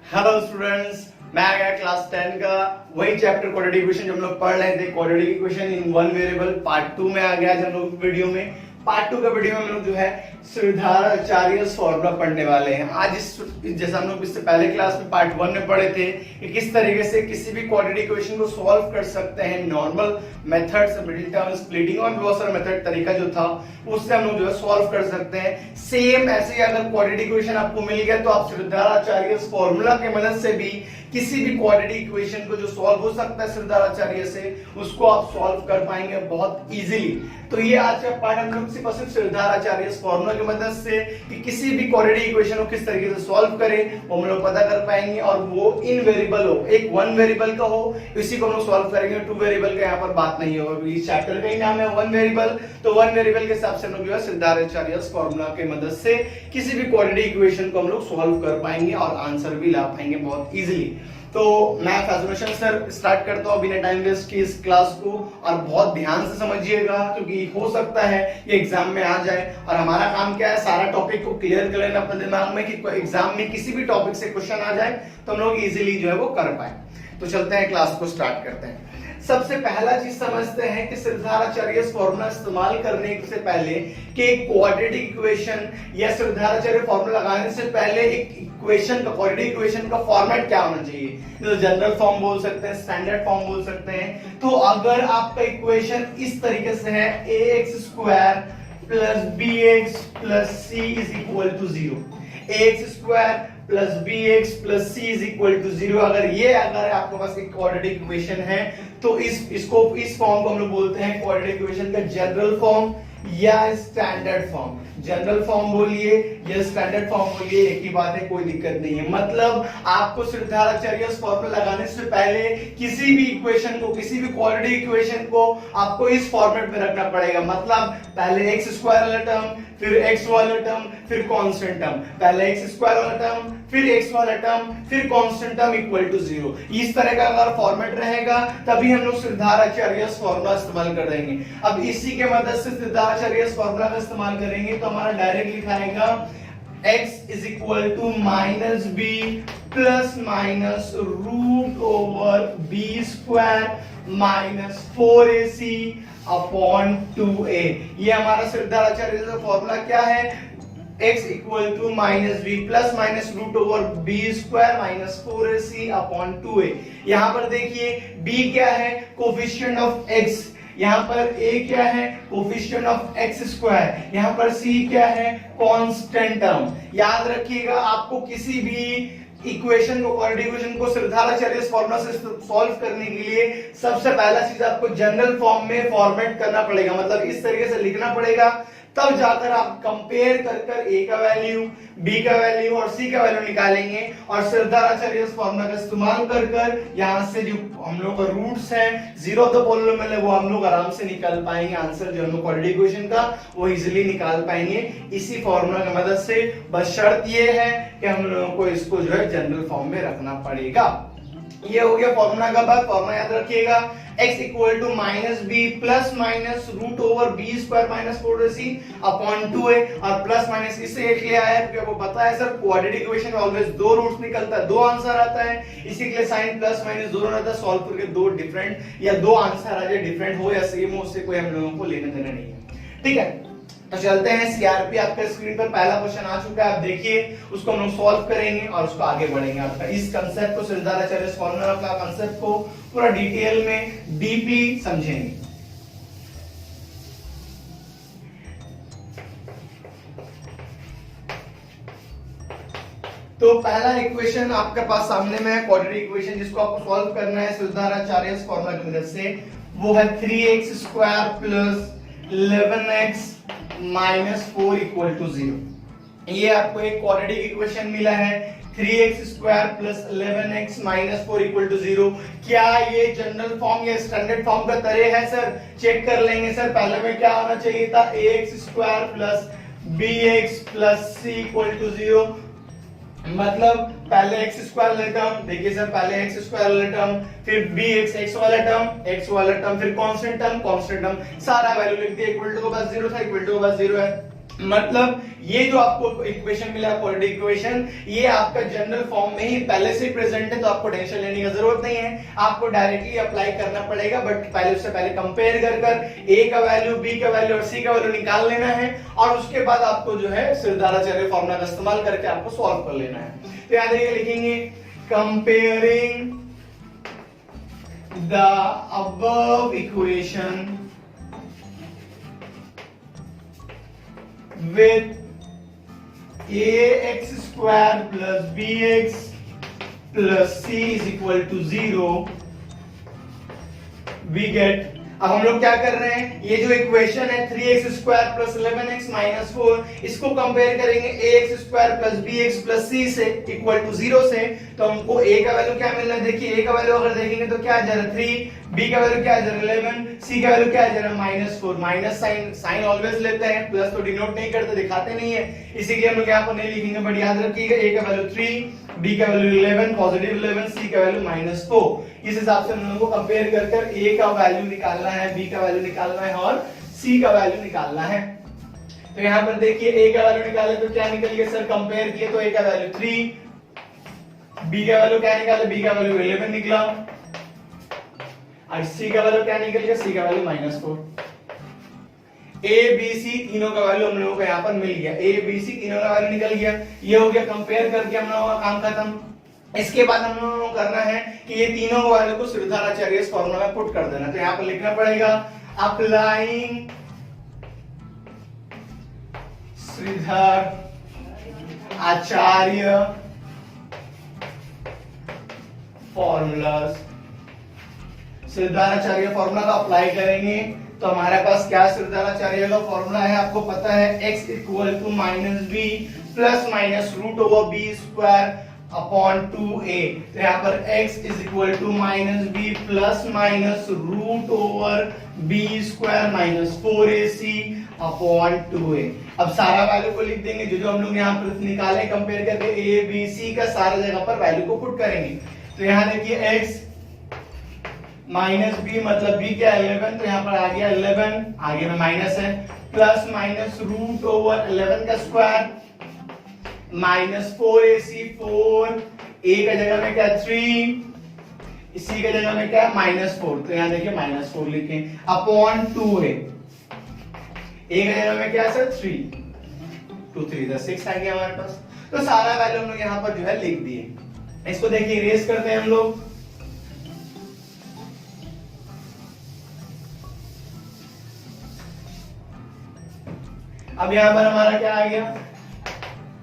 Hello students, मैं आ गया class 10 का वही चैप्टर क्वाड्रेटिक इक्वेशन जो हम लोग पढ़ रहे थे। Quadratic equation in one variable part 2 में आ गया। जब हम लोग वीडियो में पार्ट 2 का वीडियो में हम लोग जो है श्रीधाराचार्यस फॉर्मूला पढ़ने वाले हैं। आज इस जैसा हम लोग इससे पहले क्लास में पार्ट 1 में पढ़े थे कि किस तरीके से किसी भी क्वाड्रेटिक इक्वेशन को सॉल्व कर सकते हैं नॉर्मल मेथड से, मिडिल टर्म स्प्लिटिंग और बहुत सारा मेथड तरीका जो था उससे हम लोग जो है सॉल्व कर सकते हैं। सेम ऐसे ही अगर क्वाड्रेटिक इक्वेशन आपको मिल गया तो आप श्रीधाराचार्यस फॉर्मूला की मदद से भी किसी भी क्वाड्रेटिक इक्वेशन को जो सॉल्व हो सकता है श्रीधाराचार्य से, उसको आप सॉल्व कर पाएंगे बहुत इजीली। तो ये आज का पार्ट हम लोग सिर्फ श्रीधाराचार्य फॉर्मूला की मदद से कि किसी भी क्वाड्रेटिक इक्वेशन को किस तरीके से सॉल्व करें वो हम लोग पता कर पाएंगे। और वो इन वेरिएबल हो, एक वन वेरिएबल का हो, इसी को हम लोग सॉल्व करेंगे। टू वेरिएबल का यहाँ पर बात नहीं होगा। इस चैप्टर का ही नाम है वन वेरिएबल, तो वन वेरिएबल के हिसाब से हम लोग जो है श्रीधाराचार्य फॉर्मूला की मदद से किसी भी क्वाड्रेटिक इक्वेशन को हम लोग सॉल्व कर पाएंगे और आंसर भी ला पाएंगे बहुत इजीली। तो मैं फैसिनेशन सर स्टार्ट करता हूँ बिना टाइम वेस्ट की इस क्लास को, और बहुत ध्यान से समझिएगा क्योंकि हो सकता है ये एग्जाम में आ जाए। और हमारा काम क्या है, सारा टॉपिक को क्लियर कर लेना अपने दिमाग में कि एग्जाम में किसी भी टॉपिक से क्वेश्चन आ जाए तो हम लोग इजीली जो है वो कर पाए। तो चलते हैं क्लास को स्टार्ट करते हैं। सबसे पहला चीज समझते हैं कि श्रीधाराचार्य फॉर्मूला इस्तेमाल करने से पहले कि क्वाड्रेटिक इक्वेशन या श्रीधाराचार्य फॉर्मूला लगाने से पहले एक इक्वेशन का, क्वाड्रेटिक इक्वेशन का फॉर्मेट क्या होना चाहिए। तो जनरल फॉर्म बोल सकते हैं, स्टैंडर्ड फॉर्म बोल सकते हैं। तो अगर आपका इक्वेशन इस तरीके से है ax² plus bx plus c is equal to 0, ax² plus bx plus c is equal to 0, अगर आपके पास एक क्वाड्रेटिक इक्वेशन है तो इस फॉर्म को हम लोग बोलते हैं क्वाड्रेटिक इक्वेशन का जनरल फॉर्म या स्टैंडर्ड फॉर्म। जनरल फॉर्म बोलिए या स्टैंडर्ड फॉर्म बोलिए, एक ही बात है, कोई दिक्कत नहीं है। मतलब आपको श्रीधाराचार्य फॉर्मूला लगाने से पहले किसी भी इक्वेशन को, किसी भी क्वाड्रेटिक इक्वेशन को आपको इस फॉर्मेट में रखना पड़ेगा। मतलब पहले x² वाला टर्म, फिर x वाला टर्म, फिर कांस्टेंट टर्म, पहले x² वाला टर्म, फिर x वाला टर्म, फिर कांस्टेंट टर्म इक्वल टू 0। इस तरह का अगर फॉर्मेट रहेगा तभी हम लोग श्रीधाराचार्य फॉर्मूला इस्तेमाल कर देंगे। अब इसी के मदद से श्रीधाराचार्य फॉर्मूला का इस्तेमाल करेंगे तो हमारा डायरेक्ट लिखा आएगा x is equal to minus b plus minus root over b² minus 4ac upon 2a। ये हमारा श्रीधाराचार्य का फॉर्मूला क्या है, x equal to minus B plus minus root over b² minus 4ac upon 2a। यहां पर देखिए b क्या है, कोफिशिएंट ऑफ x, यहां पर a क्या है, कोफिशिएंट ऑफ x², यहां पर c क्या है, कांस्टेंट टर्म। याद रखिएगा आपको किसी भी इक्वेशन को, क्वाड्रेटिक इक्वेशन को श्रीधाराचार्य फॉर्मूला से सॉल्व करने के लिए सबसे पहला चीज आपको जनरल फॉर्म में फॉर्मेट करना पड़ेगा। मतलब इस तरीके से लिखना पड़ेगा, तब जाकर आप कंपेयर कर a का वैल्यू, b का वैल्यू और c का वैल्यू निकालेंगे और श्रीधाराचार्य फॉर्मूला का इस्तेमाल कर यहां से जो हम लोग का रूट्स हैं, जीरो द पॉलिनोमियल है, वो हम लोग आराम से निकाल पाएंगे। आंसर जो हम लोग क्वाड्रेटिक इक्वेशन का वो इजीली निकाल पाएंगे इसी फॉर्मूला की मदद से। बस शर्त ये है कि हम लोगों को इसको जो है जनरल फॉर्म में रखना पड़ेगा। ये हो गया फॉर्मूला का बात। फॉर्मूला याद रखिएगा, x equal to minus B plus minus root over b² minus 4ac upon 2a। और प्लस माइनस इससे एक ले आया क्योंकि आपको पता है सर क्वाड्रेटिक इक्वेशन में ऑलवेज दो रूट्स निकलता है, दो आंसर आता है, इसी के लिए साइन प्लस माइनस दोनों रहता है। सॉल्व करके दो डिफरेंट या दो आंसर आ जाए, डिफरेंट हो या सेम हो, उससे कोई हम लोगों को लेना देना नहीं है। ठीक है, तो चलते हैं। सीआरपी आपका स्क्रीन पर पहला क्वेश्चन आ चुका है, आप देखिए, उसको हम लोग सॉल्व करेंगे और उसको आगे बढ़ेंगे। आपका इस कांसेप्ट को, श्रीधाराचार्य फॉर्मूला का कांसेप्ट को पूरा डिटेल में डीपली समझेंगे। तो पहला इक्वेशन आपके पास सामने में है, क्वाड्रेटिक इक्वेशन, जिसको आपको सॉल्व करना है श्रीधाराचार्य फॉर्मूला की मदद से। वो है 3x² plus 11x minus 4 equal to 0। ये आपको एक क्वाड्रेटिक इक्वेशन मिला है, 3x² plus 11x minus 4 equal to 0। क्या ये जनरल फॉर्म या स्टैंडर्ड फॉर्म का तरह है सर? चेक कर लेंगे सर। पहले में क्या होना चाहिए था, ax² plus bx plus c equal to 0। मतलब पहले x² वाला टर्म, देखिए सर, पहले x² वाला टर्म, फिर bx x वाला टर्म, फिर कांस्टेंट टर्म, सारा वैल्यू लिख दिया। इक्वल टू के बाद 0 था, इक्वल टू के बाद 0 है। मतलब ये जो आपको इक्वेशन मिला क्वाड्रेटिक इक्वेशन, ये आपका जनरल फॉर्म में ही पहले से प्रेजेंट है, तो आपको टेंशन लेने की जरूरत नहीं है, आपको डायरेक्टली अप्लाई करना पड़ेगा। बट पहले उससे पहले कंपेयर कर ए का वैल्यू, बी का वैल्यू और सी का वैल्यू निकाल लेना है, और उसके बाद आपको जो है सिरदाराचार्य फॉर्मूला का इस्तेमाल करके आपको सॉल्व कर लेना है। तो याद रखिए, लिखेंगे comparing the above equation with ax square plus bx plus c is equal to 0 we get। अब हम लोग क्या कर रहे हैं, ये जो इक्वेशन है 3x square plus 11x minus 4, इसको कंपेयर करेंगे ax square plus bx plus c से इक्वल टू 0 से। तो हमको a का वैल्यू क्या मिलना है, देखिए a का वैल्यू अगर देखेंगे तो क्या आ जा रहा है 3, b का वैल्यू क्या आ जा रहा है 11, c का वैल्यू क्या आ जा रहा है माइनस 4। माइनस साइन ऑलवेज लेते हैं, प्लस तो डिनोट नहीं करते, दिखाते नहीं है, इसीलिए हम लोग यहाँ पर नहीं लिखेंगे। बट याद रखिएगा a का वैल्यू 3, b का वैल्यू 11 पॉजिटिव 11, c का वैल्यू माइनस 4। इस हिसाब से हम लोगों को कंपेयर कर a का वैल्यू निकालना है, b का वैल्यू निकालना है और c का वैल्यू निकालना है। तो यहाँ पर देखिए a का वैल्यू निकाले तो क्या निकल गया सर, कंपेयर किए तो a का वैल्यू 3, b का वैल्यू क्या निकाले, b का वैल्यू 11 निकला, और c का वैल्यू क्या निकल गया, c का value minus 4। a b c तीनों का वैल्यू हम लोगों को यहाँ पर मिल गया, a b c तीनों का वैल्यू निकल गया। ये हो गया कंपेयर करके हम लोगों का काम खत्म। इसके बाद हम लोगों को करना है कि ये तीनों वैल्यू को सिरदाराचार्य फॉर्मूला में पुट कर देना। तो यहाँ पर लिखना पड़ेगा अप्लाइंग श्रीधर आचार्य फॉर्मूलास। सिरदाराचार्य फॉर्मूला का अप्लाई करेंगे तो हमारे पास क्या सिरदाराचार्य का फॉर्मूला है, आपको पता है x equal to minus B plus minus root over B square upon 2a। तो यहाँ पर x is equal to minus B plus minus root over B square minus 4ac upon 2a। अब सारा वैल्यू को लिख देंगे, जो हम लोग यहाँ पर निकाले कंपेयर करके a b c का सारा जगह पर वैल्यू को पुट करेंगे। तो यहाँ देखिए x माइनस बी मतलब b क्या 11, तो यहाँ पर आ गया 11, आगे में माइनस है, प्लस माइनस रूट ओवर 11 का स्क्वायर माइनस 4ac 4, a का जगह में क्या 3, c का जगह में क्या माइनस 4, तो यहाँ देखिए माइनस 4 लिखें अपॉन 2a, a का जगह में क्या सर 3, 2 3 6 आ गया हमारे पास। तो सारा वैल्यू हम लोग यहाँ पर जो है लिख दिए। इसको देखिए इरेज करते हैं हम लोग। अब यहाँ पर हमारा क्या आ गया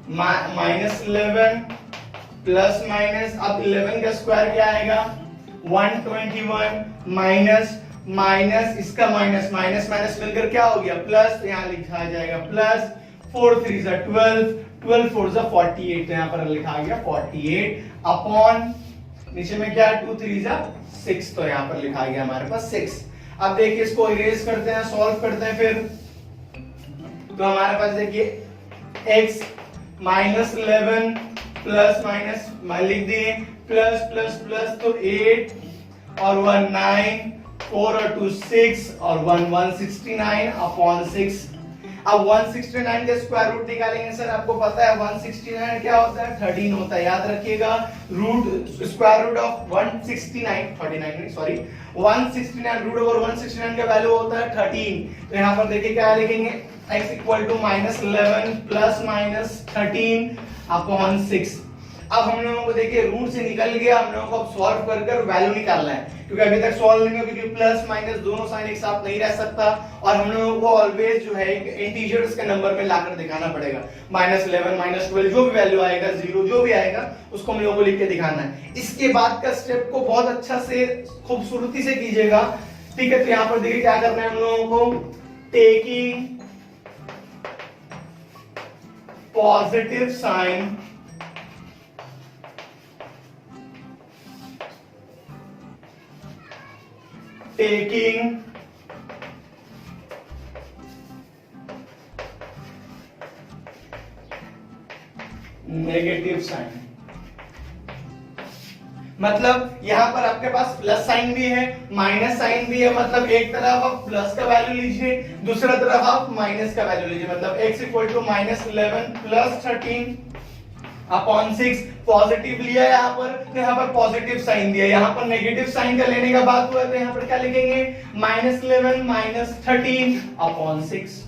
माइनस 11 प्लस माइनस, अब 11 का स्क्वायर क्या आएगा 121 माइनस माइनस इसका माइनस माइनस माइनस मिलकर क्या हो गया प्लस, तो यहाँ लिखा जाएगा प्लस 4 3 12, 12 4 48, तो यहाँ पर लिखा गया 48 अपॉन नीचे में क्या 2 3 6, तो यहाँ पर लिखा गया हमारे पास 6। अब देखिए इसको इरेज करते हैं, सॉल्व करते हैं फिर। तो हमारे पास देखिए x माइनस 11 प्लस माइनस लिख दिए प्लस प्लस प्लस, तो 8 और 1 9, 4 और 2 6 और 1 169 अपॉन 6। अब 169 का स्क्वायर रूट निकालेंगे सर, आपको पता है 169 क्या होता है 13 होता है, याद रखिएगा। रूट स्क्वायर रूट ऑफ 169 39 नहीं सॉरी 169 रूट ओवर 169 का वैल्यू होता है 13। तो यहाँ पर देखिए क्या लिखेंगे x equal to minus 11 plus minus 13 upon 6। अब हम लोगों को देखिए रूट से निकल गया, हम लोगों को अब सॉल्व कर वैल्यू निकालना है, क्योंकि अभी तक सॉल्व नहीं क्योंकि प्लस माइनस दोनों साइन एक साथ नहीं रह सकता, और हम लोगों को ऑलवेज जो है इंटीजर्स के नंबर में लाकर दिखाना पड़ेगा। माइनस 11 माइनस 12 जो भी वैल्यू आएगा 0 जो भी आएगा उसको हम लोगों को लिख के दिखाना है। इसके बाद का स्टेप को बहुत अच्छा से खूबसूरती से कीजिएगा, ठीक है। तो यहाँ पर देखिए क्या करना है हम लोगों को, taking positive sign taking negative sign, मतलब यहाँ पर आपके पास प्लस साइन भी है, माइनस साइन भी है, मतलब एक तरफ आप प्लस का वैल्यू लीजिए, दूसरा तरफ आप माइनस का वैल्यू लीजिए, मतलब x equal to -11 plus 13 upon 6 positive लिया यहाँ पर, तो यहाँ पर पॉजिटिव साइन दिया, यहाँ पर नेगेटिव साइन का लेने का बात हुआ तो यहाँ पर क्या लिखेंगे -11 -13 अपॉन 6।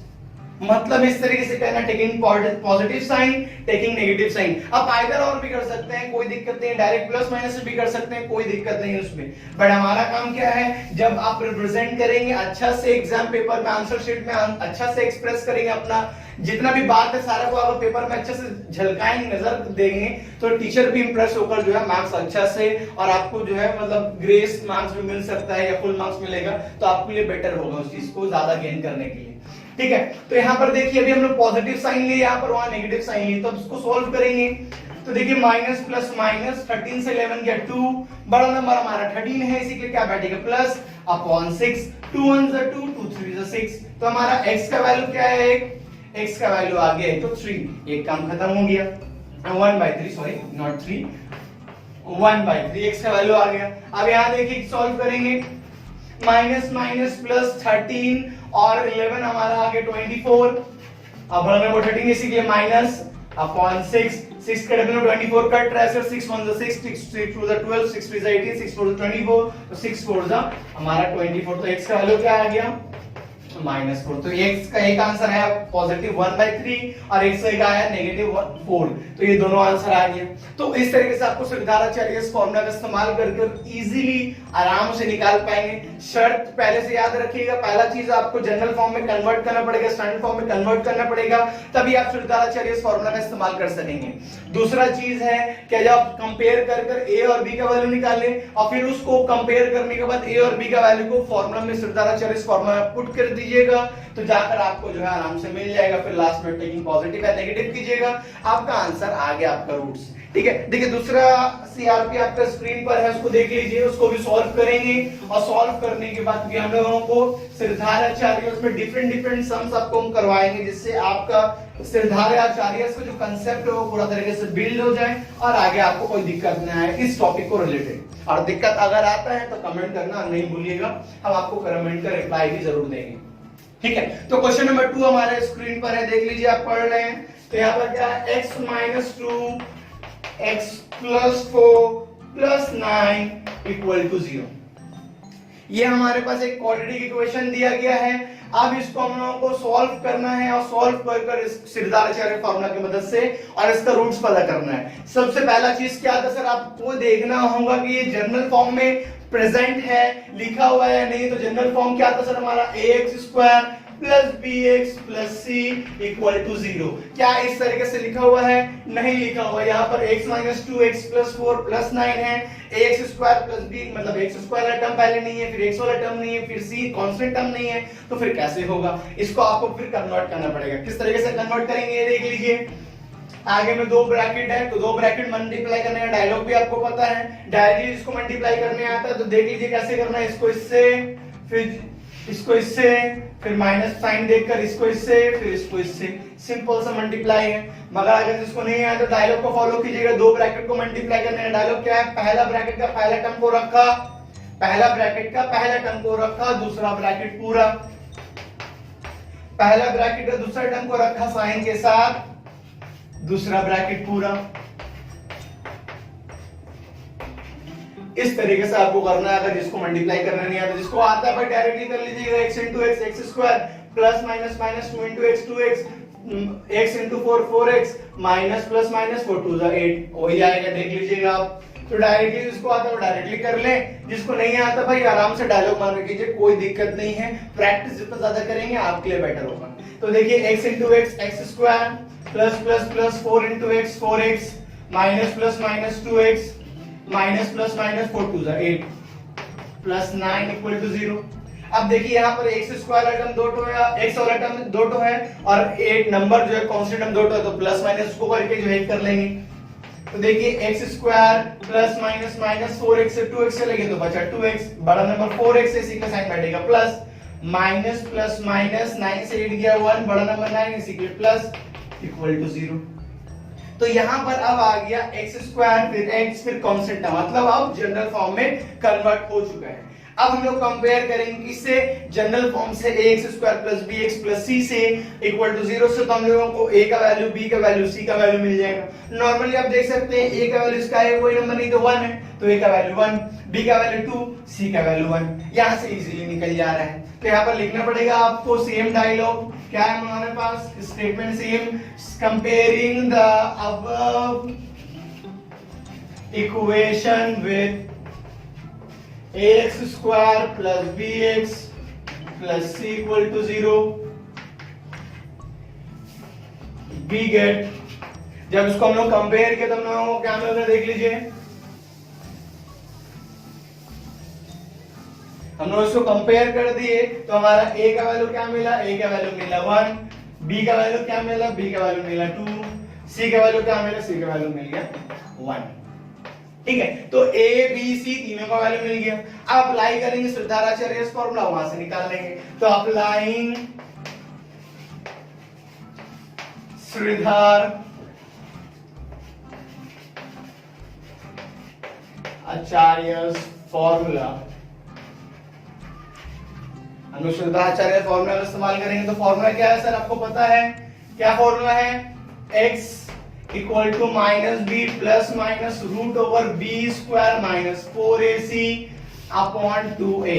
मतलब इस तरीके से कहना, taking positive sign, taking negative sign. आप आइदर और भी कर सकते हैं, कोई दिक्कत नहीं है, डायरेक्ट प्लस माइनस से भी कर सकते हैं, कोई दिक्कत नहीं है उसमें। बट हमारा काम क्या है, जब आप रिप्रेजेंट करेंगे अच्छा से एग्जाम पेपर में, आंसर शीट में अच्छा से एक्सप्रेस करेंगे अपना जितना भी बात है सारा को अगर पेपर में अच्छे से झलकाएंगे, नजर देंगे, तो टीचर भी इंप्रेस होकर जो है मार्क्स अच्छा से, और आपको जो है मतलब ग्रेस मार्क्स भी मिल सकता है या फुल मार्क्स मिलेगा, तो आपके लिए बेटर होगा उस चीज को ज्यादा गेन करने के लिए। ठीक है, तो यहाँ पर देखिए अभी हम लोग पॉजिटिव साइन लिए, यहाँ पर वहां नेगेटिव साइन लिए, तो अब इसको सॉल्व करेंगे। तो देखिए माइनस प्लस माइनस, 13 से 11 गया 2, बड़ा नंबर हमारा 13 है, इसी के लिए क्या बैठेगा प्लस अपॉन 6, 2 1 2 2 3 6। तो हमारा x का वैल्यू क्या है, x का वैल्यू आ गया है तो 3, एक काम खत्म हो गया, 1/3 सॉरी नॉट 3, 1/3 x का वैल्यू आ गया। अब यहाँ देखिए सॉल्व करेंगे, माइनस माइनस प्लस 13 और 11 हमारा आ गया 24, अब बड़ा नंबर 13 इसीलिए माइनस अपॉन 6, 6 के डबल में 24 कट रहा है सर, 6 1 6, 6 2 12, 6 3 18, 6 4 24, तो 6 4 हमारा 24, तो x का वैल्यू क्या आ गया -4। तो x का एक आंसर है पॉजिटिव 1/3 और x का एक आया नेगेटिव 4, तो ये दोनों आंसर आ गए। तो इस तरीके से आपको श्रीधराचार्य इस फॉर्मूला का इस्तेमाल करके इजीली आराम से निकाल पाएंगे। शर्त पहले से याद रखिएगा, पहला चीज आपको जनरल फॉर्म में कन्वर्ट करना पड़ेगा, स्टैंडर्ड फॉर्म में कन्वर्ट करना पड़ेगा, तभी आप श्रीधराचार्य इस फॉर्मूला का इस्तेमाल कर सकेंगे। दूसरा चीज है कि जब कंपेयर कर a और b का वैल्यू निकालें और फिर उसको कंपेयर करने के बाद a और b का वैल्यू को फॉर्मूला में श्रीधराचार्य इस फॉर्मूला में पुट कर दीजिएगा, तो जाकर आपको जो है आराम से मिल जाएगा। फिर लास्ट में टेकिंग पॉजिटिव या नेगेटिव कीजिएगा, आपका आंसर आ गया आपका रूट्स। ठीक है, देखिए दूसरा सीआरपी आपका स्क्रीन पर है, उसको देख लीजिए, उसको भी सॉल्व करेंगे और सॉल्व करने के बाद भी हम लोगों को श्रीधराचार्य उसमें डिफरेंट सम्स आपको हम करवाएंगे, जिससे आपका श्रीधराचार्य का जो कंसेप्ट है वो पूरा तरीके से बिल्ड हो जाए और आगे आपको कोई दिक्कत ना आए इस टॉपिक को रिलेटेड। और दिक्कत अगर आता है तो कमेंट करना नहीं भूलिएगा, हम आपको कमेंट का रिप्लाई भी जरूर देंगे। ठीक है, तो क्वेश्चन नंबर 2 हमारे स्क्रीन पर है, देख लीजिए, आप पढ़ रहे हैं। तो यहाँ पर क्या है, x - 2 x + 4 + 9 = 0। ये हमारे पास एक क्वाड्रेटिक इक्वेशन दिया गया है। अब इसको हम लोगों को सॉल्व करना है और सॉल्व कर इस श्रीधराचार्य फॉर्मूला की मदद से और इसका रूट्स पता करना है। सबसे पहला चीज क्या था सर, आपको देखना होगा कि ये जनरल फॉर्म में प्रेजेंट है, लिखा हुआ है नहीं। तो जनरल फॉर्म क्या था सर हमारा, ax² + bx + c = 0। क्या इस तरीके से लिखा हुआ है? नहीं लिखा हुआ। यहाँ पर x - 2 x + 4 + 9 है, ax² + b मतलब x² वाला टर्म पहले नहीं है, फिर x वाला टर्म नहीं है, फिर c कांस्टेंट टर्म नहीं है, तो फिर कैसे होगा? इसको आपको फिर कन्वर्ट करना पड़ेगा। किस तरीके से कन्वर्ट करेंगे ये देख लीजिए। आगे में 2 ब्रैकेट है, तो 2 ब्रैकेट मल्टीप्लाई करने का डायलॉग भी आपको पता है, डायरेक्टली इसको मल्टीप्लाई करने आता है। तो देख लीजिए कैसे करना है, इसको इससे, फिर इसको इससे, फिर माइनस साइन देखकर इसको इससे, फिर इसको इससे, सिंपल सा मल्टीप्लाई है। मगर अगर इसको नहीं आया तो डायलॉग को फॉलो कीजिएगा। 2 ब्रैकेट को मल्टीप्लाई करने का डायलॉग क्या है, पहला ब्रैकेट का पहला टर्म को रखा, पहला ब्रैकेट का पहला टर्म को रखा, दूसरा ब्रैकेट पूरा, पहला ब्रैकेट का दूसरा टर्म को रखा साइन के साथ, दूसरा ब्रैकेट पूरा। इस तरीके से आपको करना है। अगर जिसको मल्टीप्लाई करना नहीं आता, जिसको आता है भाई डायरेक्टली कर लीजिएगा। x * x x² plus minus minus 2 * x 2x, x * 4 4x, minus plus minus 4 2 8, वही आएगा, देख लीजिएगा आप। तो डायरेक्टली जिसको आता है वो डायरेक्टली कर ले, जिसको नहीं आता भाई आराम से डायलॉग मान के कीजिए, कोई दिक्कत नहीं है। प्रैक्टिस जितना ज्यादा करेंगे आपके लिए बेटर होगा। तो देखिए x * x x² plus plus plus 4 * x 4x, minus plus minus 2x, minus plus minus 4 2 8 plus 9 = 0। अब देखिए यहाँ पर x² वाला टर्म 2 टो है, x वाला टर्म 2 टो है और 8 नंबर जो है कांस्टेंट टर्म 2 टो है, तो प्लस माइनस को करके जो है कर लेंगे। तो देखिए x² plus minus minus 4x से 2x चलेंगे तो बचा 2x, बड़ा नंबर 4x, इसी का साइन बैठेगा प्लस, माइनस प्लस माइनस 9 से 8 गया 1, बड़ा नंबर 9 इसी के प्लस = 0। तो यहां पर अब आ गया एक्स स्क्वायर फिर एक्स फिर कांस्टेंट, मतलब अब जनरल फॉर्म में कन्वर्ट हो चुका है। अब हम लोग कंपेयर करेंगे किससे, जनरल फॉर्म से ax square plus bx plus c से इक्वल टू 0 से, तो हम लोगों को a का वैल्यू, b का वैल्यू, c का वैल्यू मिल जाएगा। नॉर्मली आप देख सकते हैं a का वैल्यू इसका है कोई नंबर नहीं तो 1 है, तो a का वैल्यू 1, b का वैल्यू 2, c का वैल्यू 1, यहां से इजीली निकल जा रहा है। तो यहां पर लिखना पड़ेगा आपको सेम डायलॉग, क्या है हमारे पास statement same, comparing the above equation with ax square plus bx plus c equal to 0 we get, जब इसको हम लोग कंपेयर किया तो हम लोगों को क्या मिल रहा है देख लीजिए, हम लोग इसको कंपेयर कर दिए तो हमारा a का वैल्यू क्या मिला, a का वैल्यू मिला 1, b का वैल्यू क्या मिला, b का वैल्यू मिला 2, c का वैल्यू क्या मिला, c का वैल्यू मिल गया 1। ठीक है, तो a b c तीनों का वैल्यू मिल गया। अब अप्लाई करेंगे श्रीधराचार्य फॉर्मूला, वहां से निकाल लेंगे। तो अप्लाइंग श्रीधर आचार्य फॉर्मूला, हम लोग श्रीधराचार्य फॉर्मूला का इस्तेमाल करेंगे। तो फॉर्मूला क्या है सर, आपको पता है क्या फॉर्मूला है, x equal to minus B plus minus root over B square minus 4ac upon 2a।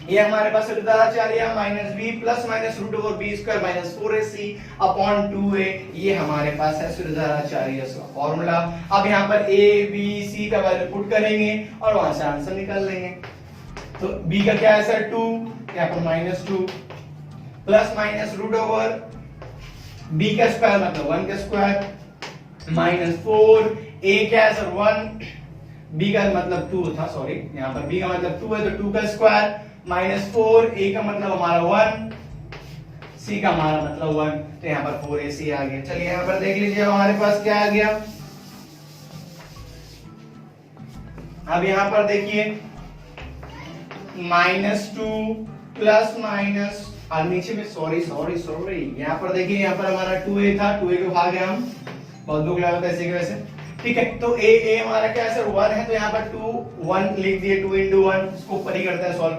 ये हमारे पास Shridharacharya minus B plus minus root over B square minus 4ac upon 2a, ये हमारे पास है श्रीधराचार्य का फॉर्मूला। अब यहाँ पर a b c का वैल्यू पुट करेंगे और वहां से आंसर निकाल लेंगे। तो b का क्या है सर 2, यहाँ पर minus 2 plus minus root over b का स्क्वायर मतलब 1 का स्क्वायर माइनस 4, a क्या है सर 1, b का मतलब 2 था, सॉरी यहाँ पर b का मतलब 2 है तो 2 का स्क्वायर माइनस 4, a का मतलब हमारा 1, c का हमारा मतलब 1, तो यहाँ पर 4ac आ गया। चलिए यहाँ पर देख लीजिए हमारे पास क्या आ गया। अब यहाँ पर देखिए -2 प्लस माइनस और नीचे में सॉरी यहाँ पर देखिए, यहाँ पर हमारा 2a था, 2a को भागे हम, बहुत दुख लगा था ऐसे की वैसे। ठीक है, तो a हमारा क्या है सर 1 है, तो यहाँ पर 2 1 लिख दिए, 2 into 1, इसको ऊपर ही करते हैं सॉल्व।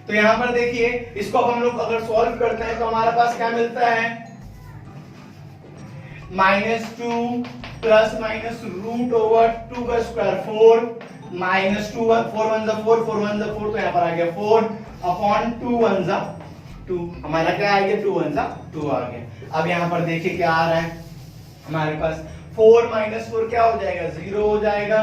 तो यहाँ पर देखिए इसको अब हम लोग अगर सॉल्व करते हैं तो हमारे पास क्या मिलता है, -2 प्लस माइनस रूट ओवर 2 का स्क्वायर 4 माइनस 2 4 1 4 4 1 4, तो यहाँ पर आ गया 4 अपॉन 2 1 2, हमारा क्या आ गया 2 1 2 आ गया। अब यहाँ पर देखिए क्या आ रहा है हमारे पास, 4 माइनस 4 क्या हो जाएगा 0 हो जाएगा,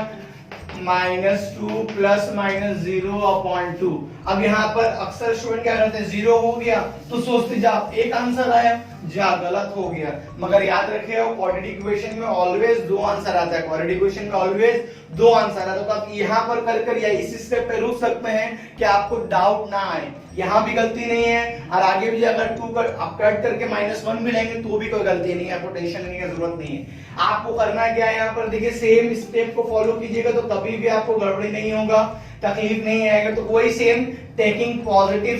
-2 प्लस माइनस 0 अपॉन 2। अब यहाँ पर अक्सर स्टूडेंट क्या करते हैं, 0 हो गया तो सोचते जा एक आंसर आया, जा गलत हो गया। मगर याद रखिए क्वाड्रेटिक इक्वेशन में ऑलवेज 2 आंसर आता है, क्वाड्रेटिक इक्वेशन में ऑलवेज 2 आंसर आता है। तो आप यहाँ पर कर या इसी स्टेप पे रुक सकते हैं कि आपको डाउट ना आए, यहाँ भी गलती नहीं है और आगे भी अगर 2 कर आप कट करके -1 भी लेंगे तो भी कोई गलती नहीं है, आपको टेंशन लेने की जरूरत नहीं है। आपको करना क्या है, यहाँ पर देखिए सेम स्टेप को फॉलो कीजिएगा तो कभी भी आपको गड़बड़ी नहीं होगा, तकलीफ नहीं आएगा। तो वही सेम टेकिंग पॉजिटिव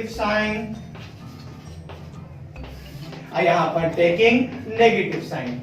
साइन, और यहाँ पर taking negative sign.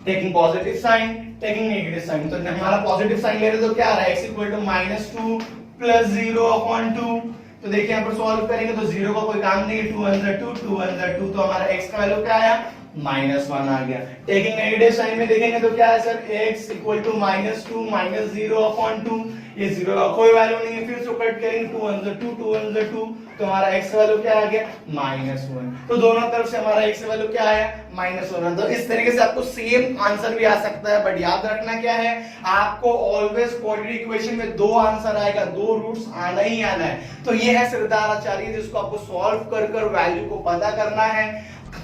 Taking positive sign, taking negative sign. तो हमारा पॉजिटिव साइन ले रहे तो क्या आ रहा है, x इक्वल टू -2 प्लस 0 अपॉन 2। तो देखिए यहाँ पर सॉल्व करेंगे तो 0 का कोई काम नहीं है, 2 1 2 2 1 2, तो हमारा x का वैल्यू क्या आया -1 आ गया। टेकिंग नेगेटिव साइन में देखेंगे तो क्या है sir, x equal to -2 -0 upon 2, ये 0 का कोई वैल्यू नहीं है, फिर से कट करेंगे 2 1 2 2 1 2, तो हमारा x का वैल्यू क्या आ गया -1। तो दोनों तरफ से हमारा x का वैल्यू क्या आया -1। तो इस तरीके से आपको सेम आंसर भी आ सकता है, बट याद रखना क्या है, आपको ऑलवेज क्वाड्रेटिक इक्वेशन में 2 आंसर आएगा, 2 रूट्स आना ही आना है। तो ये है श्रीधराचार्य, जिसको आपको सॉल्व कर वैल्यू को पता करना है।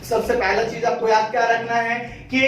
सबसे पहला चीज आपको याद क्या रखना है कि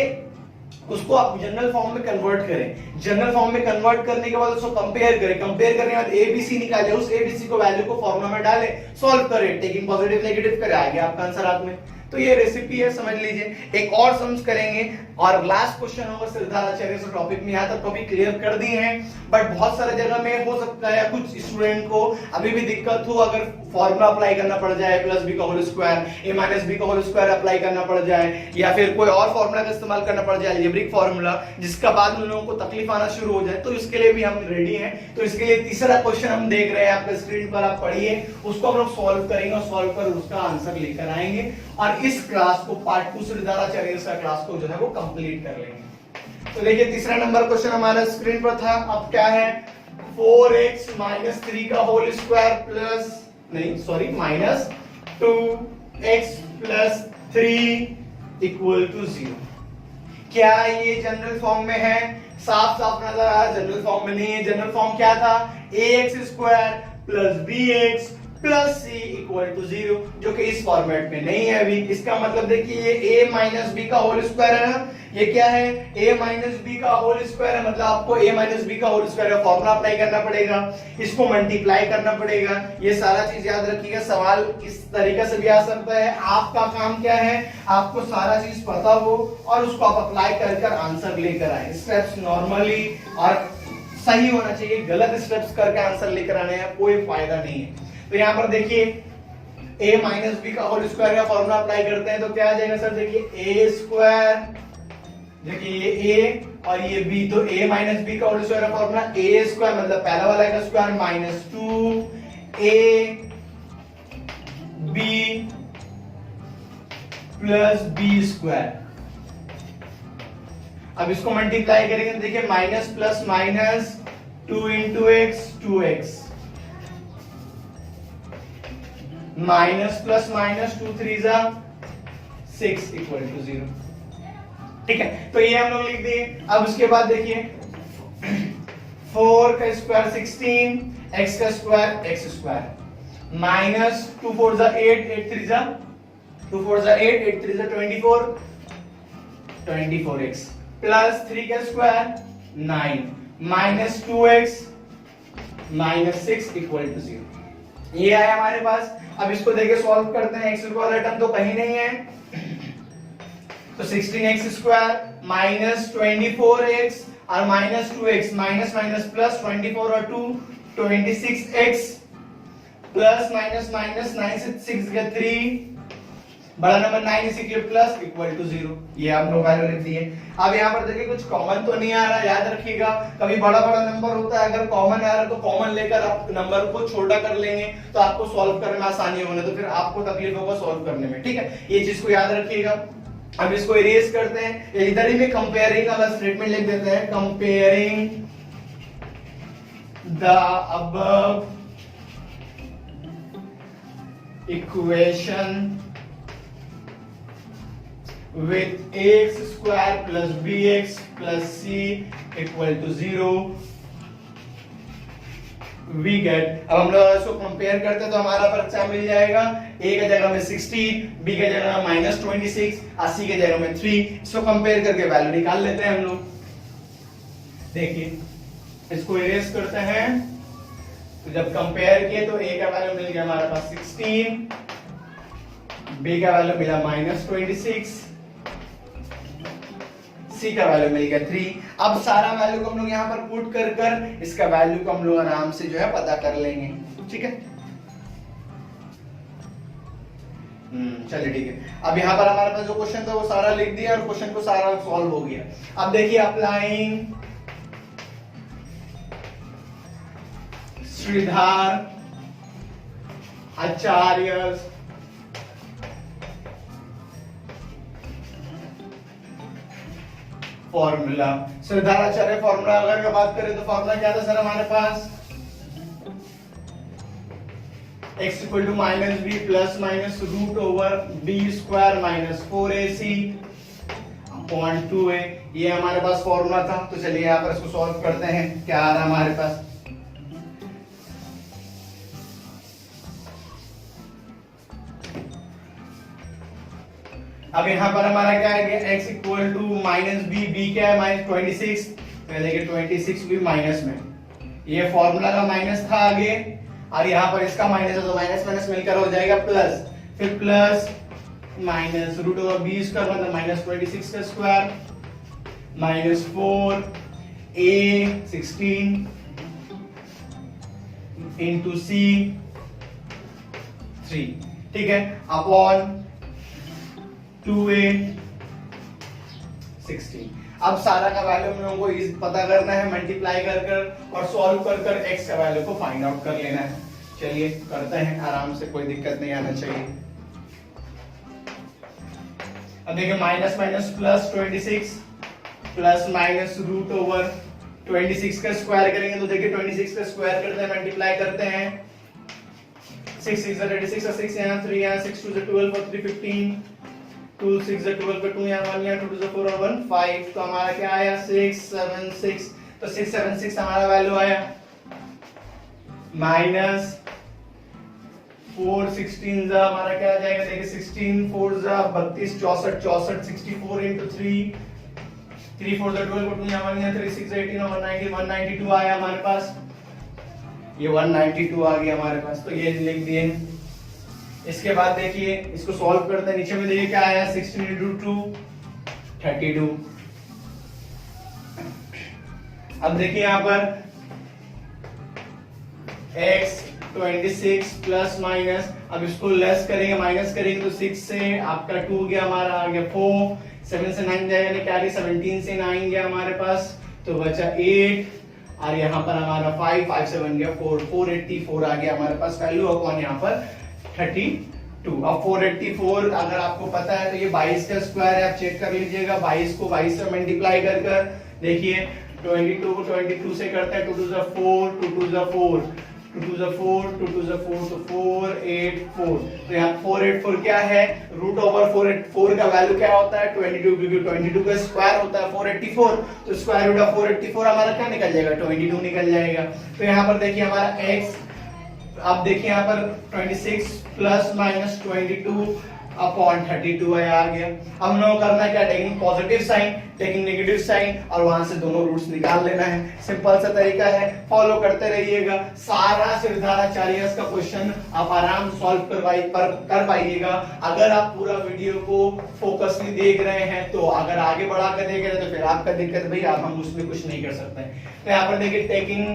उसको आप जनरल फॉर्म में कन्वर्ट करें, जनरल फॉर्म में कन्वर्ट करने के बाद उसको कंपेयर करें, कंपेयर करने के बाद एबीसी निकाले, उस एबीसी को वैल्यू को फॉर्मूला में डालें, सॉल्व करें, टेकिंग पॉजिटिव नेगेटिव करें, आ गया आपका आंसर हाथ में। तो ये रेसिपी है, समझ लीजिए। एक और सम्स करेंगे और लास्ट क्वेश्चन होगा सिद्धार्थाचार्य से टॉपिक में। यहाँ तक टॉपिक क्लियर कर दिए हैं, बट बहुत सारे जगह में हो सकता है कुछ स्टूडेंट को अभी भी दिक्कत हो, अगर फॉर्मूला अप्लाई करना पड़ जाए प्लस बी का होल स्क्वायर, ए माइनस बी का होल स्क्वायर अप्लाई करना पड़ जाए, या फिर कोई और फॉर्मूला का इस्तेमाल करना पड़ जाए, अलजेब्रिक फॉर्मूला, जिसका बाद में लोगों को तकलीफ आना शुरू हो जाए, तो इसके लिए भी हम रेडी हैं। तो इसके लिए तीसरा क्वेश्चन हम देख रहे हैं आपके स्क्रीन पर, आप पढ़िए, उसको हम लोग सॉल्व करेंगे और सॉल्व कर उसका आंसर लेकर आएंगे और इस क्लास को पार्ट 2 सिद्धार्थाचार्य का क्लास को जो है वो कंप्लीट कर लेंगे। तो देखिए तीसरा नंबर क्वेश्चन हमारा स्क्रीन पर था। अब क्या है, 4x माइनस 3 का whole square plus minus 2x plus 3 equal to 0। क्या ये जनरल फॉर्म में है? साफ साफ नजर आ रहा है जनरल फॉर्म में नहीं है। जनरल फॉर्म क्या था, ax square plus bx plus c equal to 0, जो कि इस फॉर्मेट में नहीं है अभी। इसका मतलब देखिए ये a माइनस बी का होल स्क्वायर है ना, ये क्या है, a माइनस बी का होल स्क्वायर है, मतलब आपको a माइनस बी का होल स्क्वायर का फॉर्मूला अप्लाई करना पड़ेगा, इसको मल्टीप्लाई करना पड़ेगा, ये सारा चीज याद रखिएगा। सवाल इस तरीके से भी आ सकता है। आपका काम क्या है, आपको सारा चीज पता हो और उसको आप अप्लाई कर आंसर लेकर आए। स्टेप्स नॉर्मली और सही होना चाहिए, गलत स्टेप्स करके आंसर लेकर आने हैं कोई फायदा नहीं है। तो यहाँ पर देखिए a माइनस बी का होल स्क्वायर का फॉर्मूला अप्लाई करते हैं तो क्या आ जाएगा सर, देखिए a स्क्वायर, देखिए ये a और ये b, तो a माइनस बी का होल स्क्वायर का फॉर्मूला a स्क्वायर मतलब पहला वाला का square minus 2a b plus b square. अब इसको मल्टीप्लाई करेंगे तो देखिए minus plus minus 2 into x 2x minus plus minus 2 3 जा 6 इक्वल टू 0। ठीक है, तो ये हम लोग लिख दिए। अब उसके बाद देखिए 4 का स्क्वायर 16, x का स्क्वायर x स्क्वायर माइनस 2 4 जा 8 8 3 जा 2 4 जा 8 8 3 जा 24 24x प्लस 3 का square 9 minus 2x minus 6 equal to 0। ये आया हमारे पास। अब इसको देखिए सॉल्व करते हैं, x वाला टर्म तो कहीं नहीं है, तो 16x स्क्वायर माइनस 24x और minus 2x minus minus plus 24 और 2 26x प्लस माइनस माइनस 9 से 6 गया 3, बड़ा नंबर 9 इसी प्लस इक्वल टू 0। ये हम लोग वैल्यू लिख दिए। अब यहाँ पर देखिए कुछ कॉमन तो नहीं आ रहा, याद रखिएगा कभी बड़ा बड़ा नंबर होता है, अगर कॉमन आ रहा है तो कॉमन लेकर आप नंबर को छोटा कर लेंगे तो आपको सॉल्व करने में आसानी होगी, तो फिर आपको तकलीफ होगा सॉल्व करने में। ठीक है, ये चीज को याद रखिएगा। अब इसको इरेज करते हैं, इधर ही में कंपेयरिंग का स्टेटमेंट लिख देते हैं, comparing the above equation with ax square plus bx plus c equal to 0 we get। अब हम लोग इसको कंपेयर करते हैं तो हमारा पर क्या मिल जाएगा, a के जगह में 16, b के जगह में माइनस 26 और c के जगह में 3। इसको कंपेयर करके वैल्यू निकाल लेते हैं हम लोग। देखिए इसको इरेज करते हैं, तो जब कंपेयर किए तो a का वैल्यू मिल गया हमारे पास 16, b का वैल्यू मिला माइनस 26, C का वैल्यू मिल गया 3। अब सारा वैल्यू को हम लोग यहाँ पर पुट कर इसका वैल्यू को हम लोग आराम से जो है पता कर लेंगे। ठीक है, चलिए ठीक है। अब यहाँ पर हमारे पास जो क्वेश्चन था वो सारा लिख दिया और क्वेश्चन को सारा सॉल्व हो गया। अब देखिए applying Shridhar Acharya formula, Shridharacharya formula अगर बात करें तो फॉर्मूला क्या था सर हमारे पास, x equal to minus B plus minus root over B square minus 4ac upon 2a। ये हमारे पास फॉर्मूला था। तो चलिए यहाँ पर इसको सॉल्व करते हैं, क्या आ रहा है हमारे पास। अब यहाँ पर हमारा क्या है, x equal to minus B, B क्या है माइनस 26, पहले के 26 भी माइनस में, ये फॉर्मूला का माइनस था आगे और यहाँ पर इसका माइनस है तो माइनस माइनस मिलकर हो जाएगा प्लस, फिर plus minus root over B square मतलब माइनस 26 का स्क्वायर -4 a 16 into c 3, ठीक है, अपॉन 2a 16। अब सारा का वैल्यू हम लोगों को पता करना है, मल्टीप्लाई कर और सॉल्व कर x का वैल्यू को फाइंड आउट कर लेना है। चलिए करते हैं आराम से, कोई दिक्कत नहीं आना चाहिए। अब देखिए minus minus plus 26 plus minus root over 26 का स्क्वायर करेंगे तो देखिए 26 का स्क्वायर करते हैं, मल्टीप्लाई करते हैं, 6 6 36 और 6 यहाँ 3 यहाँ 6 2 12 और 3 15 2 6 12 पे 2 यहाँ 1 यहाँ 2 2 4 और 1 5, तो हमारा क्या आया 6 7 6, तो 6 7 6 हमारा वैल्यू आया माइनस 4 16 जा हमारा क्या आ जाएगा, देखिए 16 4 जा 32 64 64 64 into 3 3 4 जा 12 2 यहाँ 1 यहाँ 3 6 18 और 190 192 आया हमारे पास, ये 192 आ गया हमारे पास, तो ये लिख दिए। इसके बाद देखिए इसको सॉल्व करते हैं, नीचे में देखिए क्या आया 16 into 2 32। अब देखिए यहाँ पर x 26 प्लस माइनस, अब इसको लेस करेंगे माइनस करेंगे तो 6 से आपका 2 गया, हमारा आ गया 4, 7 से 9 जाएगा कैरी, 17 से 9 गया हमारे पास, तो बचा 8 और यहाँ पर हमारा 5 5 से बन गया 4 484 आ गया हमारे पास वैल्यू अपॉन यहाँ पर 32। अब 484 अगर आपको पता है तो ये 22 का स्क्वायर है, आप चेक कर लीजिएगा, 22 को 22 से मल्टीप्लाई कर देखिए 22 को 22 से करता है 2 2 4 2 2 4 2 2 4 2 2 4 तो 484, तो यहाँ 484 क्या है, रूट ओवर 484 का वैल्यू क्या होता है 22, क्योंकि 22 का स्क्वायर होता है 484, तो स्क्वायर रूट ऑफ 484 हमारा क्या निकल जाएगा 22 निकल जाएगा। तो यहाँ पर देखिए हमारा x, अब देखिए यहाँ पर 26 प्लस माइनस 22 अपॉन 32 आ गया। अब हम लोग करना क्या, taking positive sign taking negative sign और वहां से दोनों रूट्स निकाल लेना है, सिंपल सा तरीका है, फॉलो करते रहिएगा। सारा श्रीधराचार्य का क्वेश्चन आप आराम से सॉल्व कर पाइएगा अगर आप पूरा वीडियो को फोकसली देख रहे हैं। तो अगर आगे बढ़ा कर देख रहे हैं तो फिर आपका दिक्कत भाई, आप हम उसमें कुछ नहीं कर सकते। तो यहाँ पर देखिए taking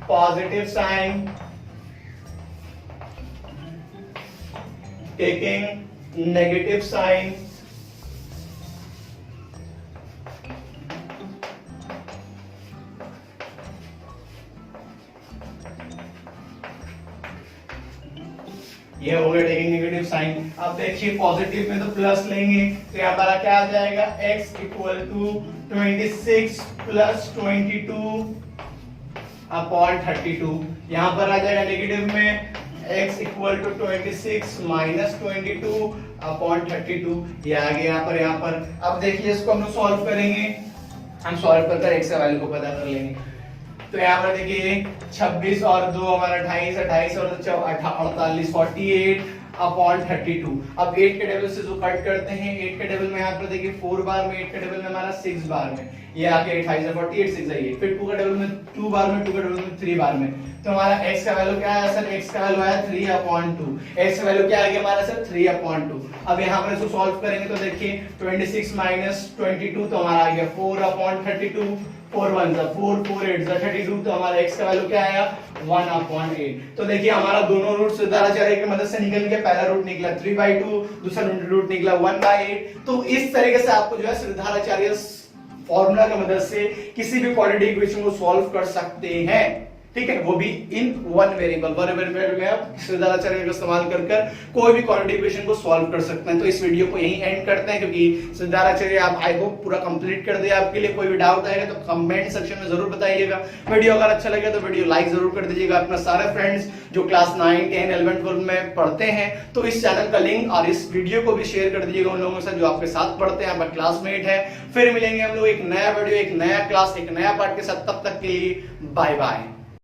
positive sign taking negative sign, ये हो गया टेकिंग नेगेटिव साइन। अब देखिए पॉजिटिव में तो प्लस लेंगे तो यहाँ पर क्या आ जाएगा x equal to 26 plus 22 upon 32। यहाँ पर आ जाएगा नेगेटिव में x equal to 26 minus 22 upon 32, ये आ गया यहाँ पर। अब देखिए इसको हम लोग सॉल्व करेंगे, हम सॉल्व करके x का वैल्यू को पता कर लेंगे। तो यहाँ पर देखिए 26 और 2 हमारा 28 28 और 48 48 अपॉन 32। अब 8 के टेबल से जो कट करते हैं, 8 के टेबल में यहाँ पर देखिए 4 बार में, 8 के टेबल में हमारा 6 बार में, ये आके 28 48 6 है, फिर 2 के टेबल में 2 बार में, 2 के टेबल में 3 बार में। तो हमारा x का वैल्यू क्या आया सर, x का वैल्यू आया 3/2, x का वैल्यू क्या आ गया हमारा सर 3/2। अब यहाँ पर इसको सॉल्व करेंगे तो देखिए 26 माइनस 22 तो हमारा आ गया 4/32, 4 1 4 4 8 32, तो हमारा x का वैल्यू क्या आया 1/8। तो देखिए हमारा दोनों रूट श्रीधराचार्य की मदद से निकल गया, पहला रूट निकला 3/2, दूसरा रूट निकला 1/8। तो इस तरीके से आपको जो है श्रीधराचार्य फॉर्मूला की मदद से किसी भी क्वाड्रेटिक इक्वेशन को सॉल्व कर सकते हैं, ठीक है, वो भी इन वन वेरिएबल में आप श्रीधराचार्य का इस्तेमाल कर कोई भी क्वाड्रेटिक इक्वेशन को सॉल्व कर सकते हैं। तो इस वीडियो को यहीं एंड करते हैं, क्योंकि श्रीधराचार्य आप आई होप पूरा कंप्लीट कर दिया। आपके लिए कोई भी डाउट आएगा तो कमेंट सेक्शन में जरूर बताइएगा। वीडियो अगर अच्छा लगे तो वीडियो लाइक जरूर कर दीजिएगा। अपना सारे फ्रेंड्स जो क्लास 9 10 11 12 में पढ़ते हैं तो इस चैनल का लिंक और इस वीडियो को भी शेयर कर दीजिएगा उन लोगों के साथ जो आपके साथ पढ़ते हैं, आपका क्लासमेट है। फिर मिलेंगे हम लोग एक नया वीडियो, एक नया क्लास, एक नया पार्ट के साथ। तब तक के लिए बाय बाय।